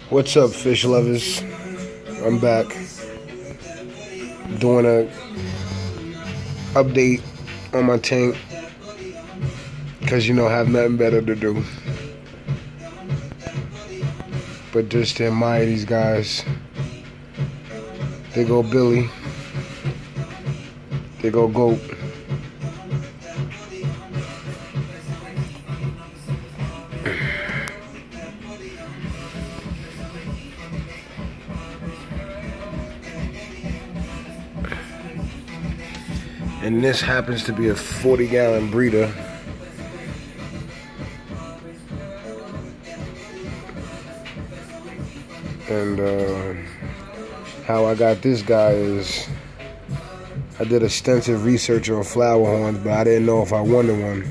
What's up, fish lovers? I'm back doing a update on my tank because I have nothing better to do but just to admire these guys. They go Billy, they go Goat. And this happens to be a 40-gallon breeder. And how I got this guy is I did extensive research on flower horns, but I didn't know if I wanted one.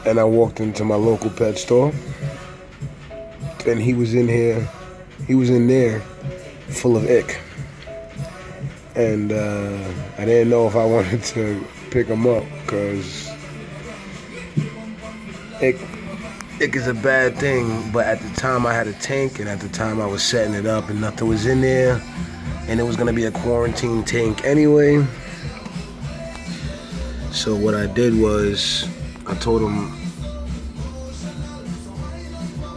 And I walked into my local pet store, and he was in there full of ick. And I didn't know if I wanted to pick him up because ick is a bad thing. But at the time I had a tank, and at the time I was setting it up and nothing was in there, and it was going to be a quarantine tank anyway. So what I did was I told him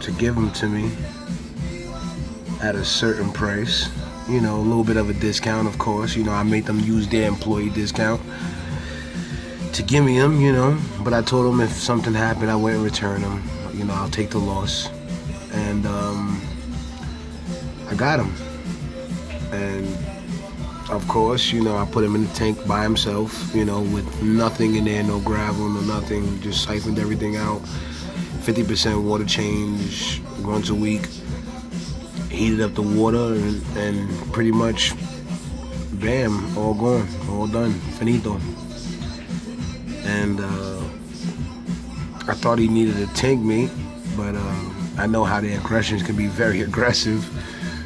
to give him to me at a certain price. A little bit of a discount, of course. I made them use their employee discount to give me them, But I told them if something happened, I wouldn't return them. I'll take the loss. And I got him. And of course, I put him in the tank by himself, with nothing in there, no gravel, no nothing. Just siphoned everything out. 50% water change once a week. Heated up the water and pretty much, bam, all gone, all done, finito. And I thought he needed a tank mate, but I know how the aggressions can be very aggressive.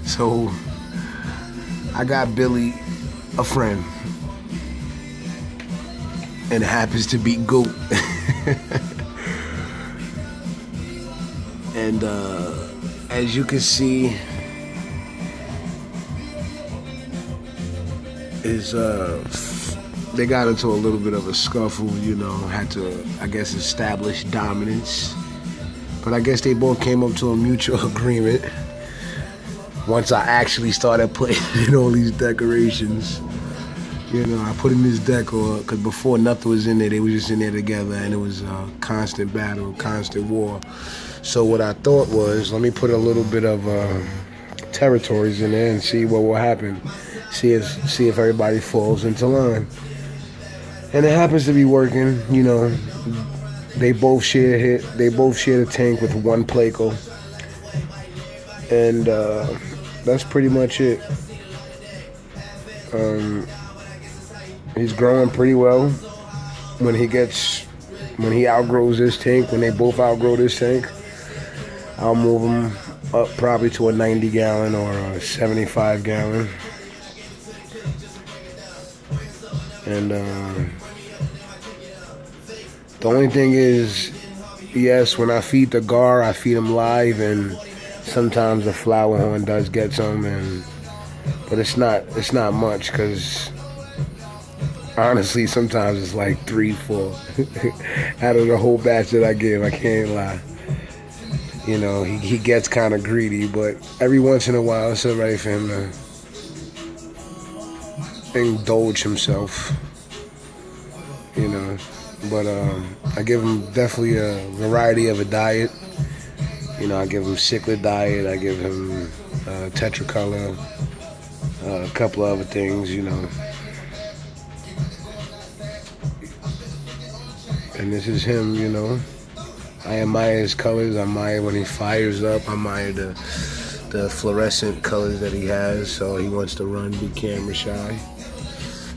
So I got Billy a friend, and it happens to be Goat. And as you can see, they got into a little bit of a scuffle, had to, I guess, establish dominance. But I guess they both came up to a mutual agreement once I actually started putting in all these decorations. I put in this decor because before nothing was in there. They were just in there together, and it was a constant battle, constant war. So what I thought was, let me put a little bit of territories in there and see what will happen. See if everybody falls into line. And it happens to be working. They both share the tank with one Placo, and that's pretty much it. He's growing pretty well. When he outgrows this tank, when they both outgrow this tank, I'll move him up probably to a 90-gallon or a 75-gallon. And the only thing is, yes, when I feed the gar, I feed him live, and sometimes the flower horn does get some, but it's not much, because honestly, sometimes it's like 3, 4 out of the whole batch that I give. I can't lie. He gets kind of greedy, but every once in a while, it's alright for him to indulge himself. But I give him definitely a variety of a diet. I give him cichlid diet. I give him tetracolor, a couple of other things. And this is him. I admire his colors. I admire when he fires up. I admire the fluorescent colors that he has. So he wants to run, be camera shy.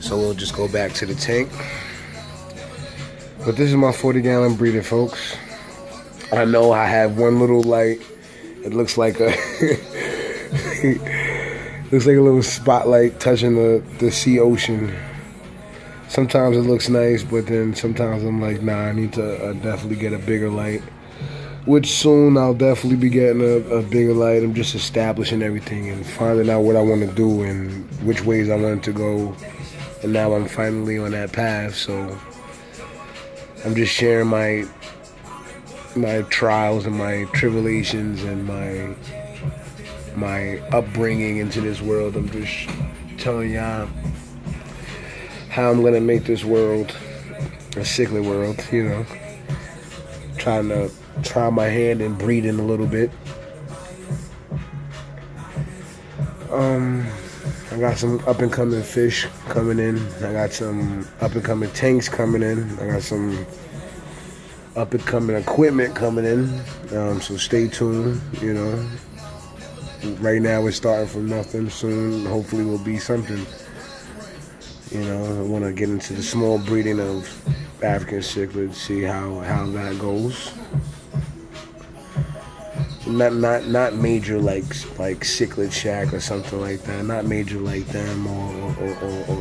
So we'll just go back to the tank. But this is my 40-gallon breeder, folks. I know I have one little light. It looks like a little spotlight touching the sea ocean. Sometimes it looks nice, but then sometimes I'm like, nah, I need to definitely get a bigger light. which soon I'll definitely be getting a bigger light. I'm just establishing everything and finding out what I want to do and which ways I want it to go. And now I'm finally on that path, so I'm just sharing my trials and my tribulations and my upbringing into this world. I'm just telling y'all how I'm gonna make this world a cichlid world, you know. Trying to try my hand in breeding a little bit. I got some up and coming fish coming in. I got some up and coming tanks coming in. I got some up and coming equipment coming in. So stay tuned, you know. Right now we're starting from nothing. Soon hopefully will be something. You know, I want to get into the small breeding of African cichlids, see how that goes. Not major like Cichlid Shack or something like that. Not major like them or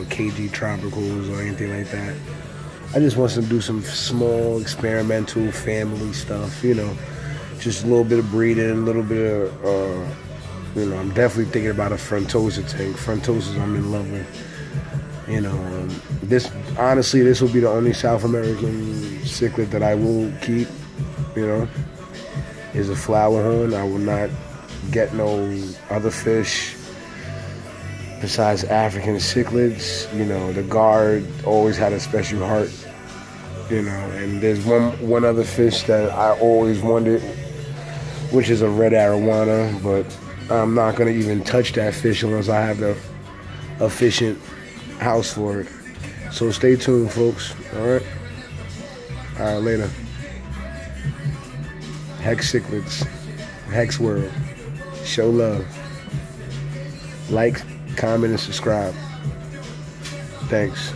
KG Tropicals or anything like that. I just want to do some small experimental family stuff, you know. Just a little bit of breeding, a little bit of, you know, I'm definitely thinking about a Frontosa tank. Frontosas I'm in love with. You know, this will be the only South American cichlid that I will keep, you know, is a flower horn. I will not get no other fish besides African cichlids. You know, the guard always had a special heart, you know, and there's one other fish that I always wanted, which is a red arowana, but I'm not going to even touch that fish unless I have the efficient house for it. So stay tuned, folks. All right, later. Hex cichlids, Hex World. Show love. Like, comment, and subscribe. Thanks.